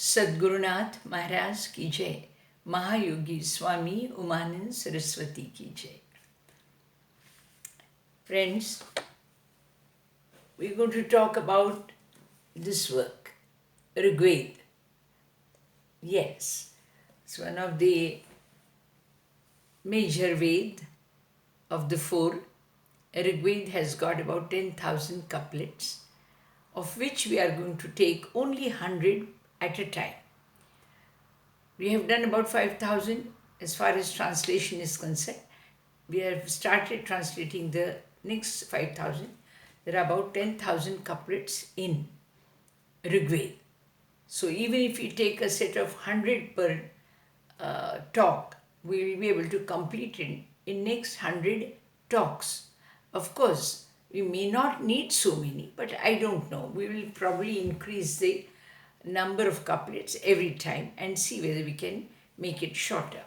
सद्गुरुनाथ महाराज की जय। महायोगी स्वामी उमानंद सरस्वती की जय. Friends, we're going to talk about this work, Rigved. Yes, it's one of the major Ved of the four. Rigved has got about 10,000 couplets, of which we are going to take only 100 at a time. We have done about 5,000 as far as translation is concerned. We have started translating the next 5,000. There are about 10,000 couplets in Rigved. So even if we take a set of 100 per talk, we will be able to complete it in next 100 talks. Of course, we may not need so many, but I don't know. We will probably increase the number of couplets every time and see whether we can make it shorter.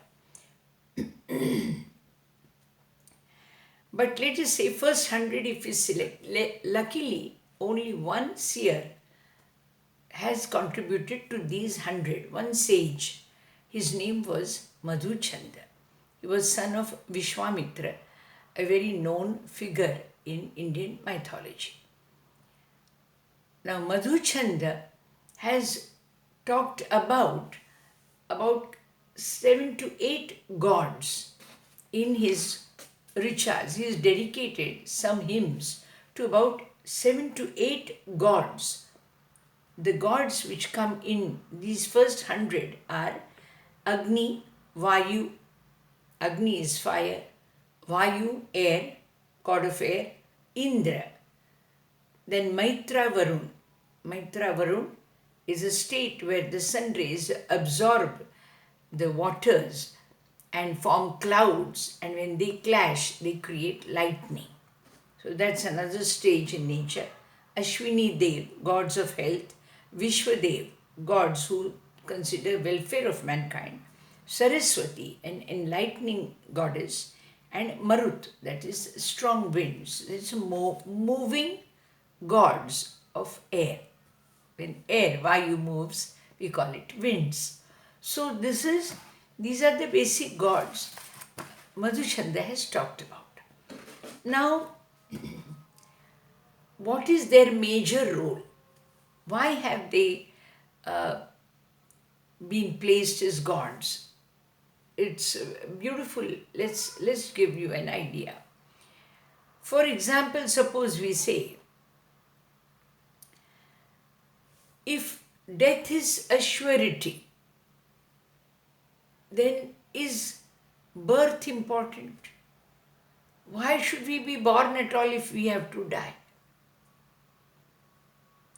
But let us say first 100 if we select. Luckily, only one seer has contributed to these 100, one sage. His name was MADHUCHAND. He was son of Vishwamitra, a very known figure in Indian mythology. Now MADHUCHAND has talked about 7 to 8 gods in his Richas. He has dedicated some hymns to about 7 to 8 gods. The gods which come in these first 100 are AGNI, Vayu. AGNI is fire, Vayu, air, god of air, Indra. Then Maitra Varun. Maitra Varun is a state where the sun rays absorb the waters and form clouds, and when they clash, they create lightning. So that's another stage in nature. Ashwini Dev, gods of health. Vishwadev, gods who consider welfare of mankind. Saraswati, an enlightening goddess. And Marut, that is strong winds. It's moving gods of air. When air, Vayu, moves, we call it winds. So these are the basic gods MADHUCHAND has talked about. Now, what is their major role? Why have they been placed as gods? It's beautiful. Let's give you an idea. For example, suppose we say, if death is a surety, then is birth important? Why should we be born at all if we have to die?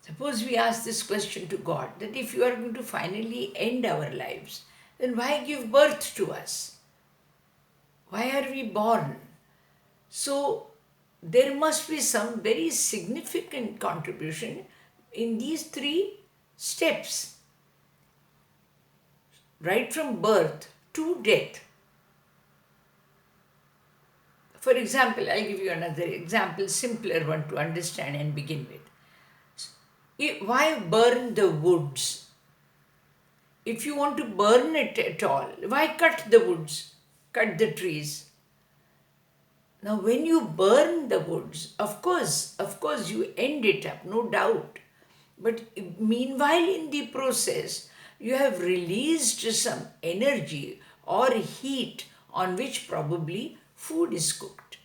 Suppose we ask this question to God, that if you are going to finally end our lives, then why give birth to us? Why are we born? So there must be some very significant contribution in these 3 steps, right from birth to death. For example, I'll give you another example, simpler one to understand and begin with. Why burn the woods? If you want to burn it at all, why cut the woods, cut the trees? Now when you burn the woods, of course you end it up, no doubt. But meanwhile in the process, you have released some energy or heat on which probably food is cooked.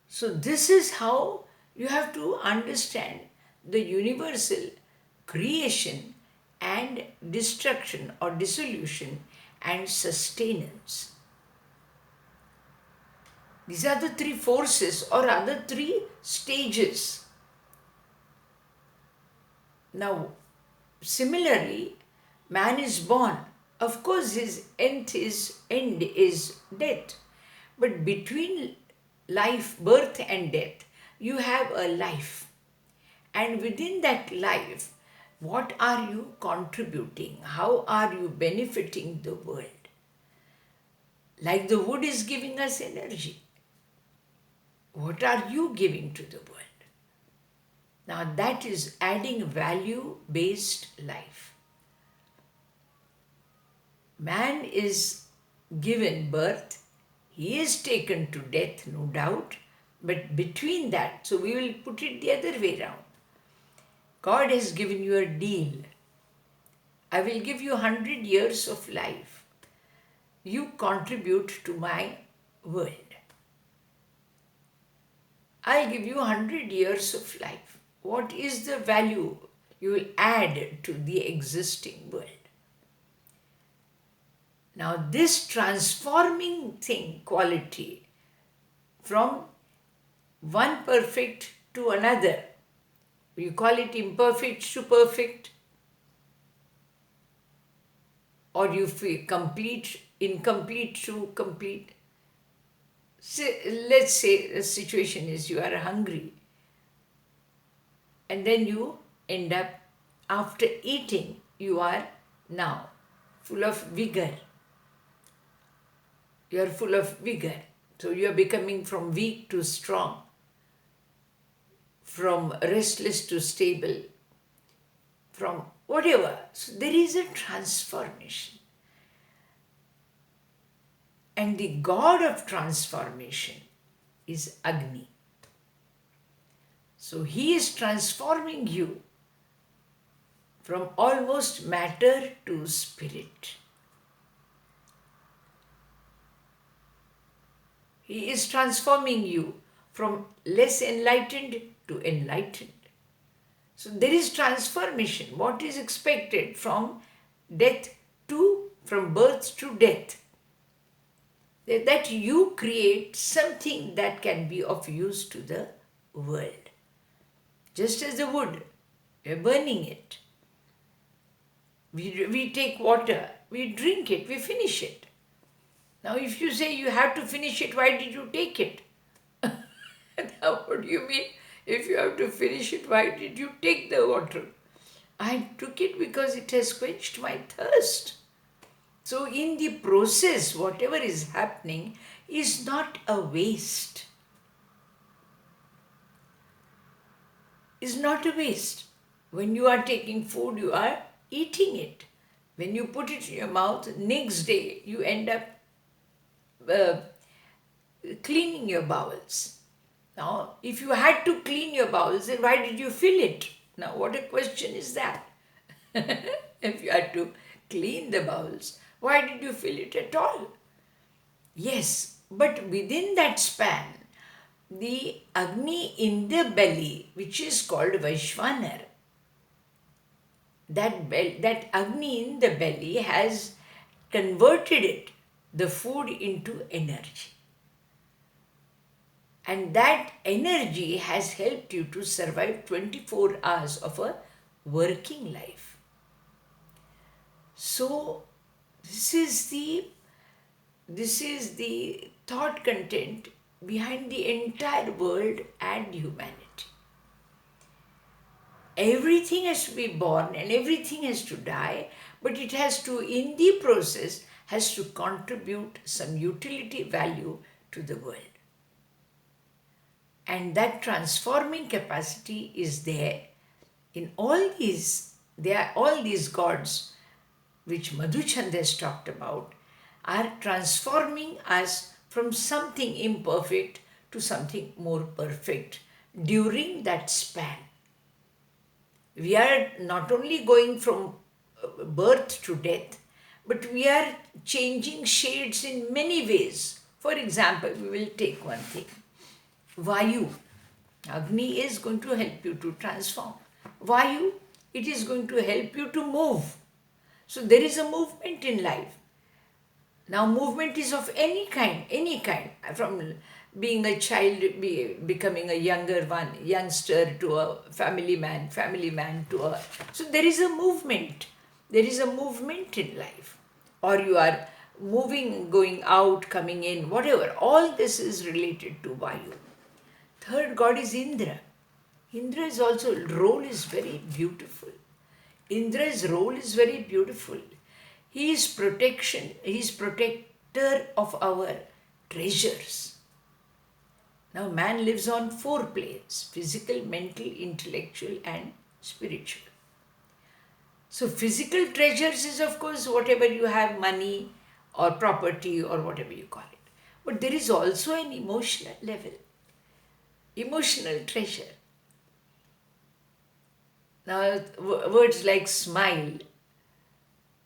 So this is how you have to understand the universal creation and destruction or dissolution and sustenance. These are the 3 forces or other 3 stages. Now, similarly, man is born. Of course, his end is death. But between life, birth and death, you have a life. And within that life, what are you contributing? How are you benefiting the world? Like the wood is giving us energy. What are you giving to the world? Now that is adding value-based life. Man is given birth, he is taken to death, no doubt, but between that, so we will put it the other way around. God has given you a deal. I will give you 100 years of life. You contribute to my world. I'll give you 100 years of life. What is the value you will add to the existing world? Now this transforming thing, quality, from one perfect to another, you call it imperfect to perfect, or you feel complete, incomplete to complete. Let's say the situation is you are hungry and then you end up, after eating, you are now full of vigor. You are full of vigor. So you are becoming from weak to strong, from restless to stable, from whatever. So there is a transformation. And the God of transformation is Agni. So he is transforming you from almost matter to spirit. He is transforming you from less enlightened to enlightened. So there is transformation. What is expected from birth to death? That you create something that can be of use to the world. Just as the wood, we are burning it. We take water, we drink it, we finish it. Now if you say you have to finish it, why did you take it? Now what do you mean? If you have to finish it, why did you take the water? I took it because it has quenched my thirst. So in the process, whatever is happening is not a waste. Is not a waste. When you are taking food, you are eating it. When you put it in your mouth, next day you end up cleaning your bowels. Now, if you had to clean your bowels, then why did you fill it? Now, what a question is that? If you had to clean the bowels, why did you fill it at all? Yes, but within that span, the Agni in the belly, which is called Vaishvanar, that Agni in the belly has converted it, the food, into energy. And that energy has helped you to survive 24 hours of a working life. So this is the thought content behind the entire world and humanity. Everything has to be born and everything has to die, but it has to, in the process, has to contribute some utility value to the world. And that transforming capacity is there in all these. All these gods which Madhuchand has talked about are transforming us from something imperfect to something more perfect during that span. We are not only going from birth to death, but we are changing shades in many ways. For example, we will take one thing. Vayu. Agni is going to help you to transform. Vayu, it is going to help you to move. So there is a movement in life. Now movement is of any kind, from being a child, becoming a youngster to a family man to a... So there is a movement. There is a movement in life. Or you are moving, going out, coming in, whatever. All this is related to Vayu. Third god is Indra. Indra's role is very beautiful. Indra's role is very beautiful. He is protector of our treasures. Now man lives on 4 planes: physical, mental, intellectual and spiritual. So physical treasures is of course whatever you have, money or property or whatever you call it. But there is also an emotional level, emotional treasure. Now words like smile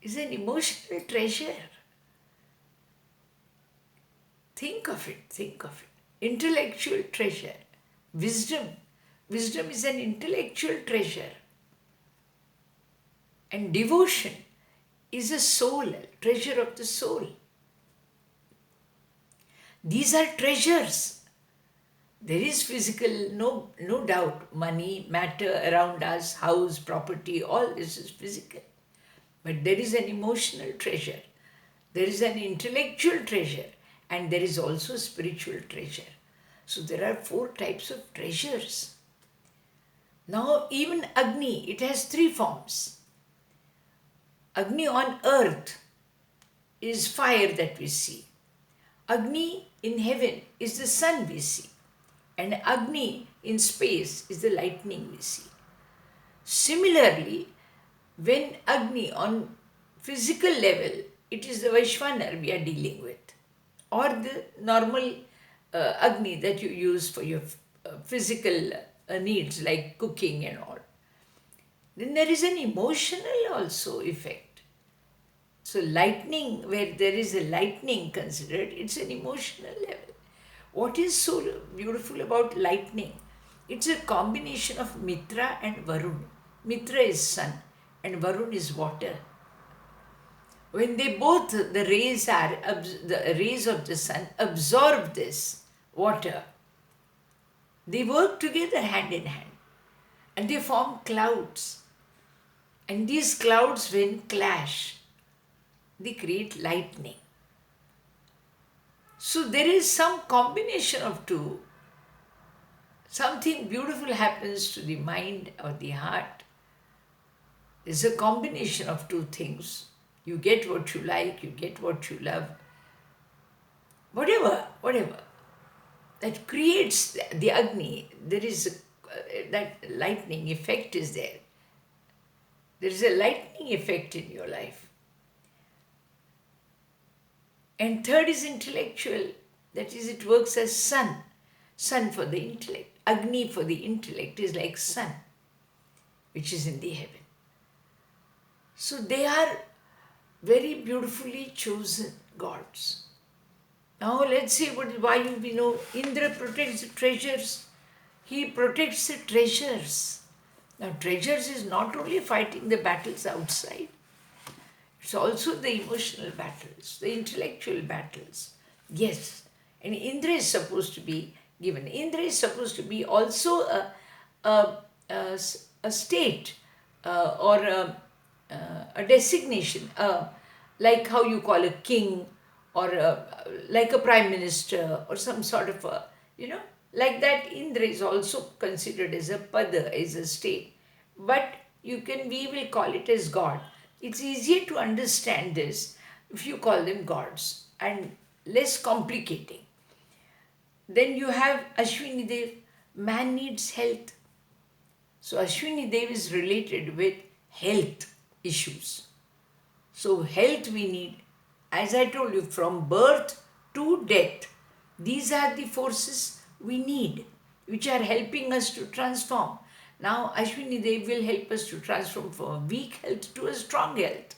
is an emotional treasure. Think of it, think of it. Intellectual treasure. Wisdom. Wisdom is an intellectual treasure. And devotion is a soul, treasure of the soul. These are treasures. There is physical, no doubt, money, matter around us, house, property, all this is physical. But there is an emotional treasure. There is an intellectual treasure. And there is also spiritual treasure. So there are 4 types of treasures. Now even Agni, it has 3 forms. Agni on earth is fire that we see. Agni in heaven is the sun we see. And Agni in space is the lightning we see. Similarly, when Agni on physical level, it is the Vaishvanar we are dealing with, or the normal Agni that you use for your physical needs like cooking and all. Then there is an emotional also effect. So lightning, where there is a lightning considered, it's an emotional level. What is so beautiful about lightning? It's a combination of Mitra and Varun. Mitra is sun and Varun is water. When they both, the rays of the sun absorb this water, they work together hand in hand and they form clouds. And these clouds, when clash, they create lightning. So there is some combination of two. Something beautiful happens to the mind or the heart. There's a combination of two things. You get what you like, you get what you love. Whatever. That creates the Agni. There is that lightning effect is there. There is a lightning effect in your life. And third is intellectual. That is, it works as sun. Sun for the intellect. Agni for the intellect is like sun, which is in the heaven. So they are very beautifully chosen gods. Now let's see why we know Indra protects the treasures. He protects the treasures. Now treasures is not only fighting the battles outside, it's also the emotional battles, the intellectual battles. Yes, and Indra is supposed to be given. Indra is supposed to be also a state or a designation, like how you call a king or like a prime minister or some sort of a, like that. Indra is also considered as a pada, as a state. But we will call it as God. It's easier to understand this if you call them gods and less complicating. Then you have Ashwini Dev. Man needs health. So Ashwini Dev is related with health issues. So health we need, as I told you, from birth to death. These are the forces we need, which are helping us to transform. Now Ashwini Dev will help us to transform from a weak health to a strong health,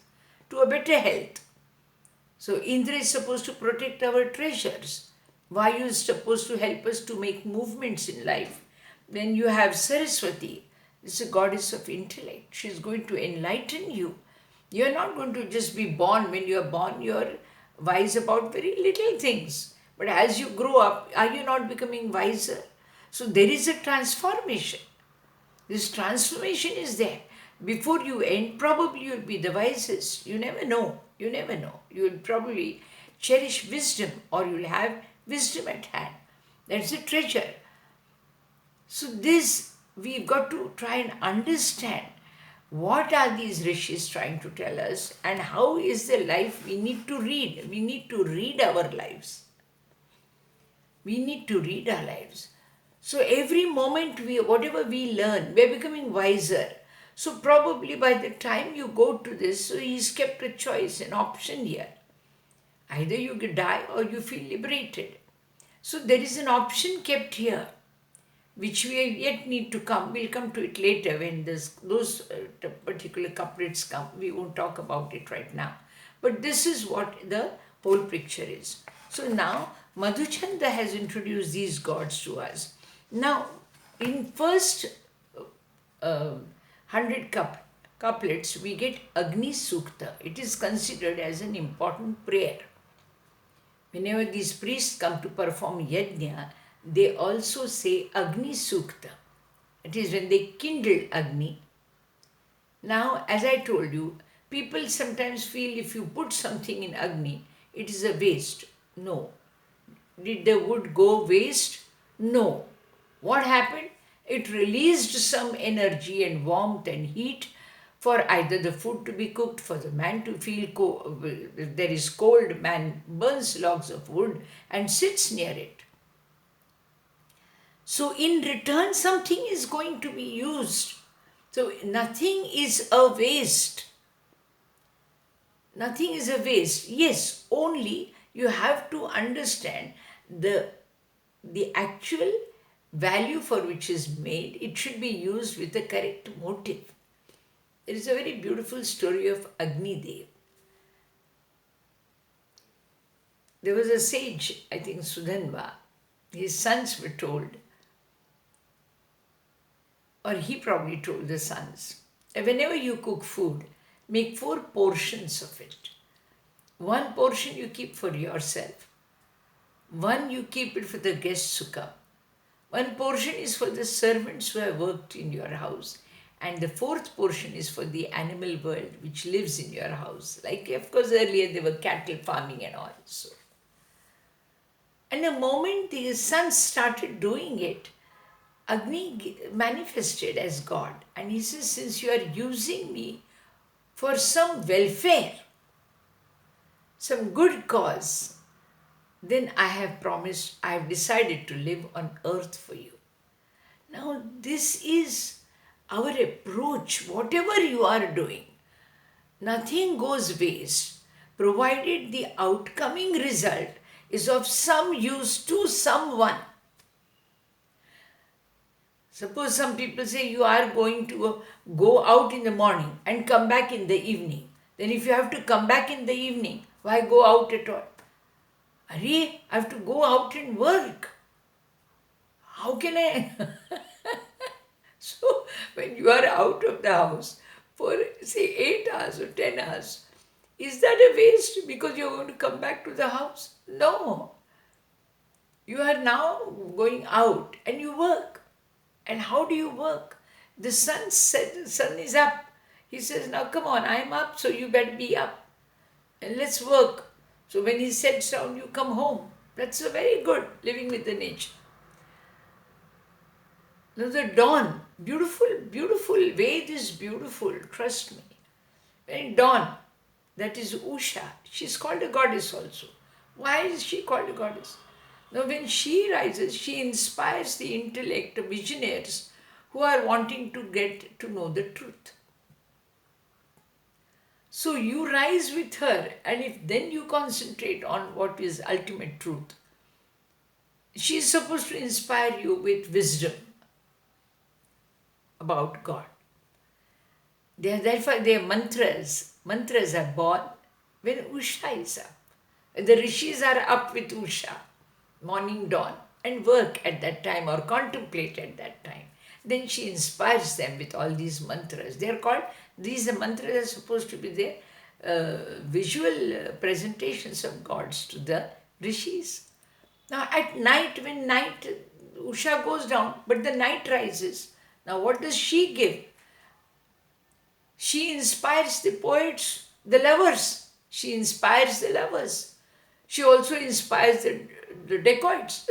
to a better health. So Indra is supposed to protect our treasures. Vayu is supposed to help us to make movements in life. Then you have Saraswati. This is a goddess of intellect. She is going to enlighten you. You are not going to just be born. When you are born, you are wise about very little things. But as you grow up, are you not becoming wiser? So there is a transformation. This transformation is there. Before you end, probably you will be the wisest. You never know. You never know. You will probably cherish wisdom, or you will have wisdom at hand. That's a treasure. So this, we've got to try and understand what are these rishis trying to tell us and how is the life we need to read. We need to read our lives. We need to read our lives. So every moment whatever we learn, we're becoming wiser. So probably by the time you go to this, so he's kept a choice, an option here. Either you die or you feel liberated. So there is an option kept here, which we yet need to come. We'll come to it later when those particular couplets come. We won't talk about it right now. But this is what the whole picture is. So now Madhuchanda has introduced these gods to us. Now, in first 100 couplets, we get Agni Sukta. It is considered as an important prayer. Whenever these priests come to perform yajna, they also say Agni Sukta. It is when they kindle Agni. Now, as I told you, people sometimes feel if you put something in Agni, it is a waste. No. Did the wood go waste? No. What happened? It released some energy and warmth and heat for either the food to be cooked, for the man to feel cold. If there is cold, man burns logs of wood and sits near it. So in return, something is going to be used. So nothing is a waste. Nothing is a waste. Yes, only you have to understand the actual value for which is made. It should be used with the correct motive. There is a very beautiful story of Agni Dev. There was a sage, I think Sudhanva. His sons were told, or he probably told the sons, whenever you cook food, make 4 portions of it. 1 portion you keep for yourself. 1 you keep it for the guests who come. 1 portion is for the servants who have worked in your house. And the 4th portion is for the animal world which lives in your house. Like, of course, earlier there were cattle farming and all. So. And the moment the sons started doing it, Agni manifested as God. And he says, since you are using me for some welfare, some good cause, then I have promised, I have decided to live on earth for you. Now, this is our approach. Whatever you are doing, nothing goes waste, provided the outcoming result is of some use to someone. Suppose some people say you are going to go out in the morning and come back in the evening. Then if you have to come back in the evening, why go out at all? Arey, I have to go out and work. How can I? So when you are out of the house for say 8 hours or 10 hours, is that a waste because you are going to come back to the house? No. You are now going out and you work. And how do you work? The sun said, the sun is up. He says, now come on, I am up, so you better be up. And let's work. So when he sets down, you come home. That's a very good living with the nature. Now the dawn, beautiful, beautiful. Ved is beautiful, trust me. When dawn, that is Usha. She's called a goddess also. Why is she called a goddess? Now when she rises, she inspires the intellect of visionaries who are wanting to get to know the truth. So you rise with her, and if then you concentrate on what is ultimate truth, she is supposed to inspire you with wisdom about God. Therefore, their mantras are born when Usha is up. The rishis are up with Usha, morning dawn, and work at that time or contemplate at that time. Then she inspires them with all these mantras. They are called, these mantras are supposed to be their visual presentations of gods to the rishis. Now at night, when Usha goes down, but the night rises. Now what does she give? She inspires the poets, the lovers. She inspires the lovers. She also inspires the dacoits.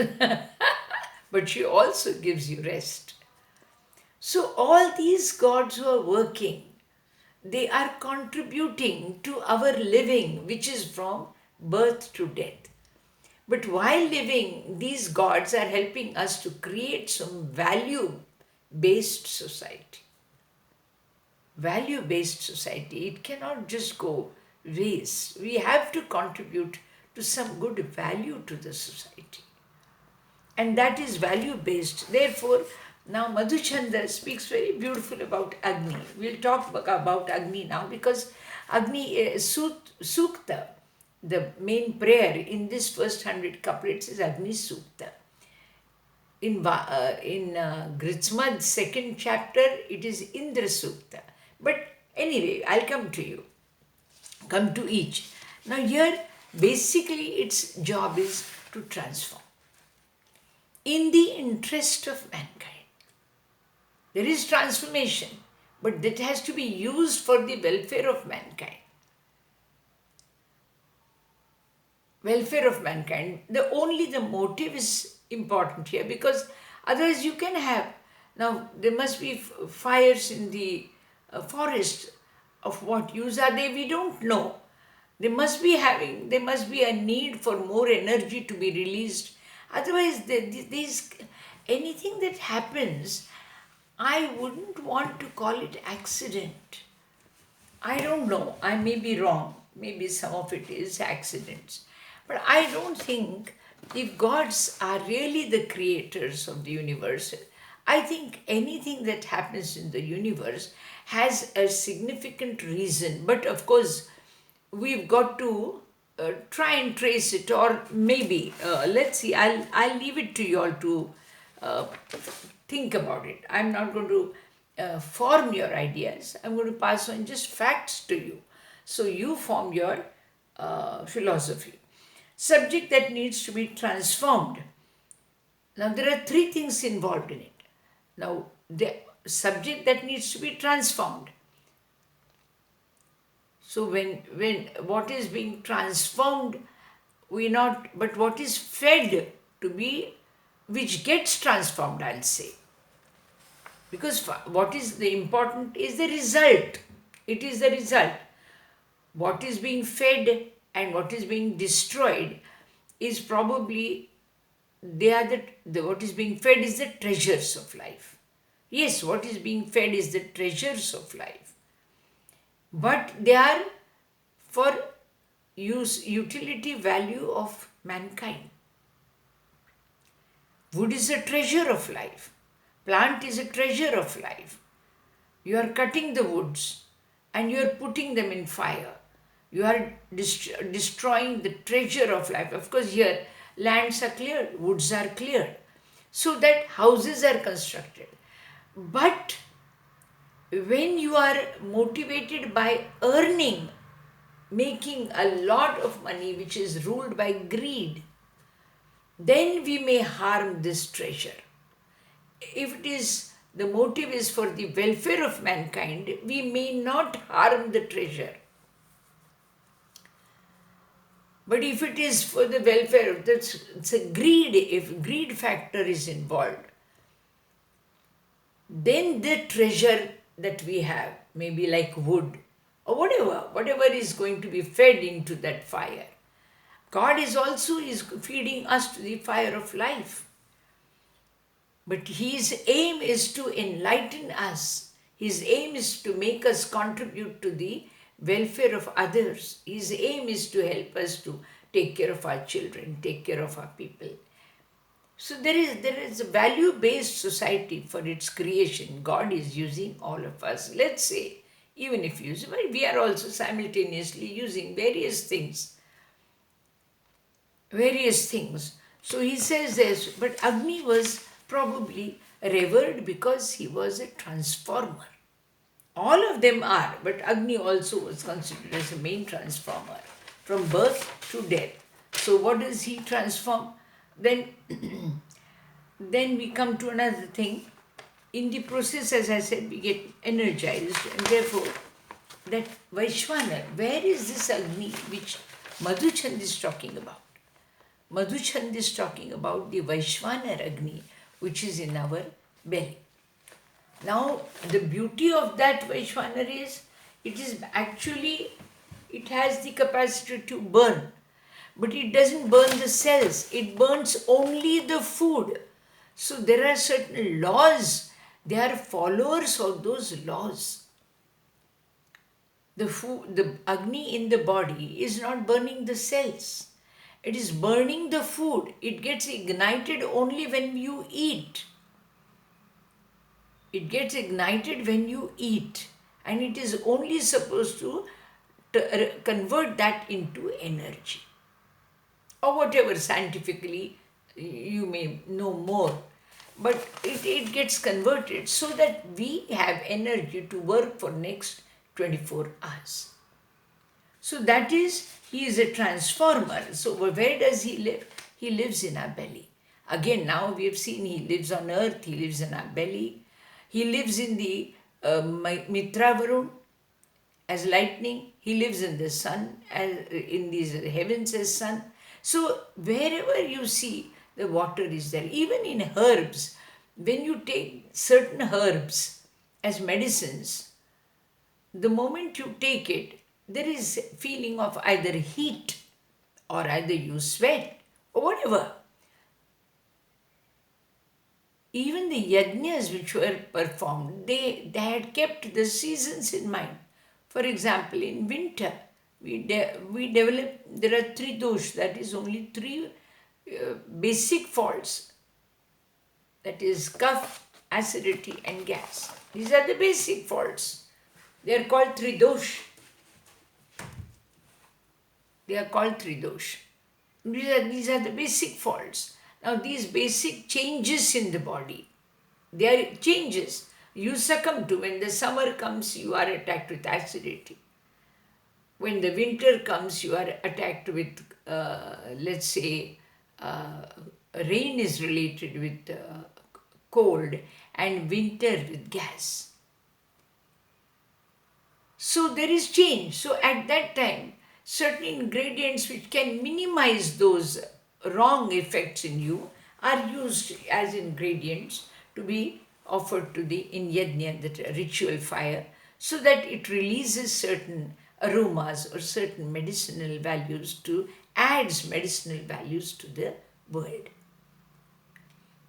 But she also gives you rest. So all these gods who are working, they are contributing to our living, which is from birth to death. But while living, these gods are helping us to create some value-based society. Value-based society, it cannot just go waste. We have to contribute to some good value to the society. And that is value-based. Therefore, now Madhuchanda speaks very beautiful about Agni. We'll talk about Agni now because Agni Sukta, the main prayer in this first 100 couplets is Agni Sukta. In Gritsmad's second chapter, it is Indra Sukta. But anyway, I'll come to each. Now here, basically its job is to transform in the interest of mankind. There is transformation, but that has to be used for the welfare of mankind. Welfare of mankind. Only the motive is important here, because otherwise you can have, now there must be fires in the forest. Of what use are they? We don't know. There must be a need for more energy to be released. Otherwise, anything that happens, I wouldn't want to call it accident. I don't know. I may be wrong. Maybe some of it is accidents. But I don't think, if gods are really the creators of the universe, I think anything that happens in the universe has a significant reason. But of course, we've got to try and trace it, or maybe, let's see, I'll leave it to you all to think about it. I'm not going to form your ideas. I'm going to pass on just facts to you. So you form your philosophy. Subject that needs to be transformed. Now there are three things involved in it. Now the subject that needs to be transformed. So when what is being transformed, but what is fed to be, which gets transformed, I'll say. Because what is the important is the result. It is the result. What is being fed and what is being destroyed is probably, what is being fed is the treasures of life. Yes, what is being fed is the treasures of life. But they are for utility value of mankind. Wood is a treasure of life. Plant is a treasure of life. You are cutting the woods and you are putting them in fire. You are destroying the treasure of life. Of course, here lands are cleared, woods are cleared, so that houses are constructed. But when you are motivated by earning, making a lot of money, which is ruled by greed, then we may harm this treasure. If the motive is for the welfare of mankind, we may not harm the treasure. But if it is for the welfare, it's a greed, if greed factor is involved, then the treasure that we have, maybe like wood or whatever is going to be fed into that fire. God is feeding us to the fire of life. But His aim is to enlighten us. His aim is to make us contribute to the welfare of others. His aim is to help us to take care of our children, take care of our people. So there is a value-based society for its creation. God is using all of us. Let's say, even if we are also simultaneously using various things. So he says this, but Agni was probably revered because he was a transformer. All of them are, but Agni also was considered as a main transformer from birth to death. So what does he transform? Then we come to another thing. In the process, as I said, we get energized, and therefore that Vaishwana, where is this Agni which Madhuchand is talking about? Madhuchand is talking about the Vaishwana Agni, which is in our belly. Now, the beauty of that Vaishwana is, it has the capacity to burn. but it doesn't burn the cells. It burns only the food. So there are certain laws. They are followers of those laws. The Agni in the body is not burning the cells. It is burning the food. It gets ignited only when you eat. It gets ignited when you eat. And it is only supposed to convert that into energy. Or whatever scientifically you may know more. But it gets converted so that we have energy to work for next 24 hours. So that is, he is a transformer. So where does he live? He lives in our belly. Again, now we have seen he lives on earth, he lives in our belly. He lives in the Mitra Varun as lightning. He lives in the sun, as in these heavens as sun. So wherever you see, the water is there. Even in herbs, when you take certain herbs as medicines, the moment you take it, there is a feeling of either heat or either you sweat or whatever. Even the yajnas which were performed, they had kept the seasons in mind. For example, in winter, we develop, there are three dosh, that is only three basic faults. That is cough, acidity and gas. These are the basic faults. They are called three dosh. They are called three dosh. These are the basic faults. Now these basic changes in the body, they are changes you succumb to. When the summer comes, you are attacked with acidity. When the winter comes, you are attacked with, let's say, rain is related with cold and winter with gas. So there is change. So at that time, certain ingredients which can minimize those wrong effects in you are used as ingredients to be offered to the in yajna, the ritual fire, so that it releases certain aromas or certain medicinal values, to adds medicinal values to the world.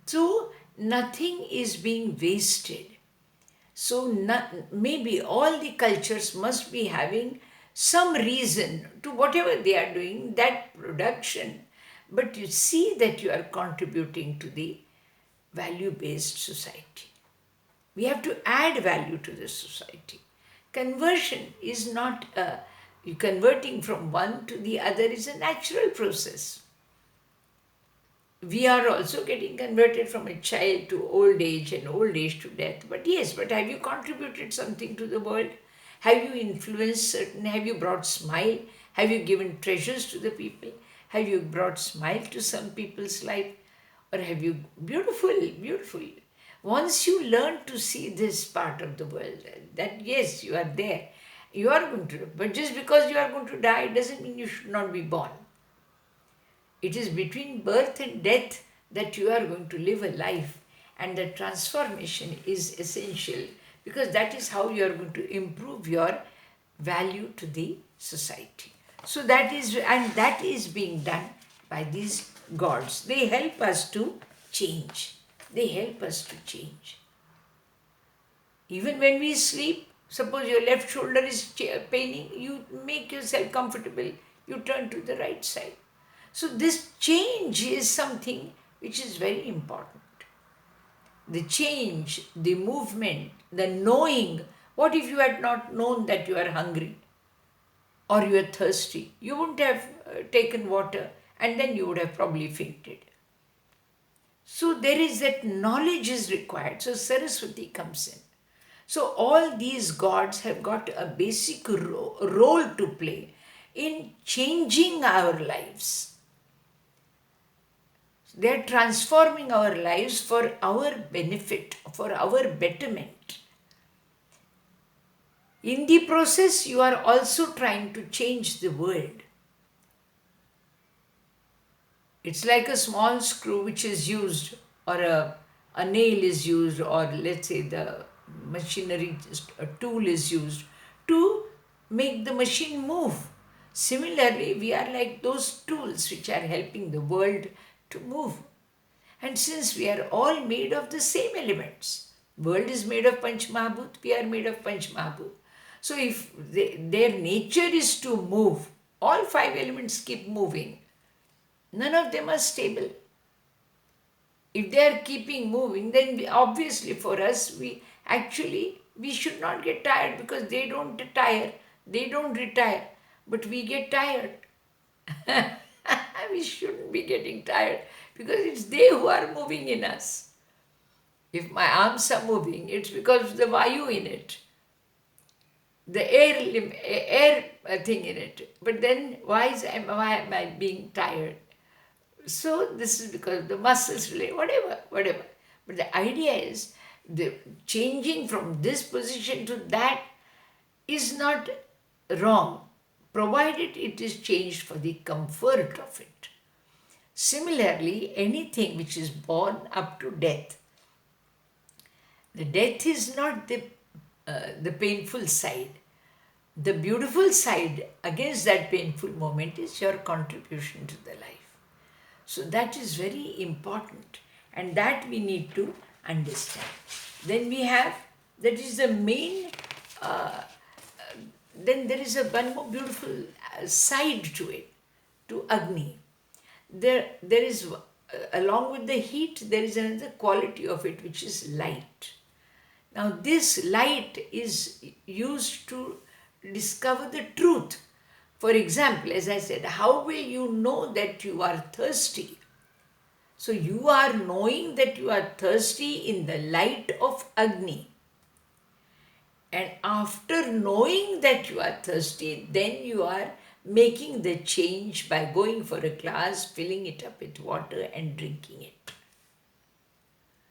So nothing is being wasted. So maybe all the cultures must be having some reason to whatever they are doing, that production, but you see that you are contributing to the value-based society. We have to add value to the society. Conversion is not converting from one to the other is a natural process. We are also getting converted from a child to old age and old age to death. But yes, but have you contributed something to the world? Have you influenced certain? Have you brought smile? Have you given treasures to the people? Have you brought smile to some people's life? Or have you, beautiful. Once you learn to see this part of the world, that yes, you are there, you are going to, but just because you are going to die doesn't mean you should not be born. It is between birth and death that you are going to live a life, and the transformation is essential, because that is how you are going to improve your value to the society. So that is being done by these gods. They help us to change. They help us to change. Even when we sleep, suppose your left shoulder is paining, you make yourself comfortable, you turn to the right side. So this change is something which is very important. The change, the movement, the knowing. What if you had not known that you are hungry or you are thirsty? You wouldn't have taken water, and then you would have probably fainted. So there is that knowledge is required. So Saraswati comes in. So all these gods have got a basic role to play in changing our lives. They are transforming our lives for our benefit, for our betterment. In the process, you are also trying to change the world. It's like a small screw which is used, or a nail is used, or let's say the machinery, a tool is used to make the machine move. Similarly, we are like those tools which are helping the world to move. And since we are all made of the same elements, world is made of Panch Mahabhut, we are made of Panch Mahabhut. So if their nature is to move, all five elements keep moving. None of them are stable. If they are keeping moving, then obviously for us, we should not get tired, because they don't tire, they don't retire, but we get tired. We shouldn't be getting tired, because it's they who are moving in us. If my arms are moving, it's because of the vayu in it, the air thing in it. But then why am I being tired? So this is because of the muscles relate, whatever. But the idea is, the changing from this position to that is not wrong, provided it is changed for the comfort of it. Similarly, anything which is born up to death, the death is not the painful side. The beautiful side against that painful moment is your contribution to the life. So that is very important, and that we need to understand. Then we have, that is the main, then there is one more beautiful side to it, to Agni. There is, along with the heat, there is another quality of it, which is light. Now this light is used to discover the truth. For example, as I said, how will you know that you are thirsty? So you are knowing that you are thirsty in the light of Agni. And after knowing that you are thirsty, then you are making the change by going for a glass, filling it up with water and drinking it.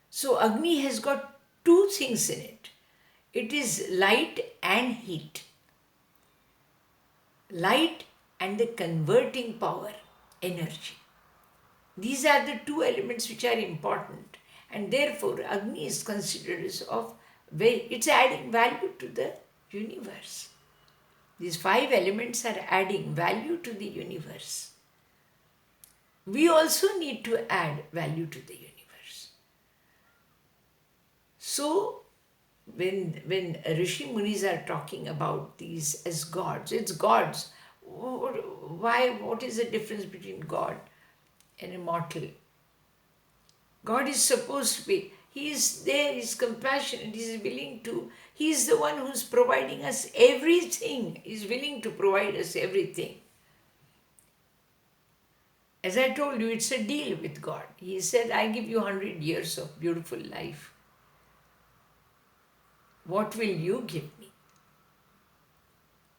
So Agni has got two things in it. It is light and heat. Light and the converting power, energy. These are the two elements which are important, and therefore Agni is considered as it's adding value to the universe. These five elements are adding value to the universe. We also need to add value to the universe. So when Rishi Munis are talking about these as gods, it's gods. Why? What is the difference between God and immortal? God is supposed to be, He is there, He is compassionate, He is willing to, He is the one who is providing us everything. He is willing to provide us everything. As I told you, it's a deal with God. He said, I give you 100 years of beautiful life. What will you give me?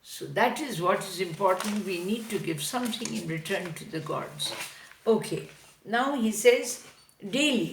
So that is what is important. We need to give something in return to the gods. Okay, now he says, daily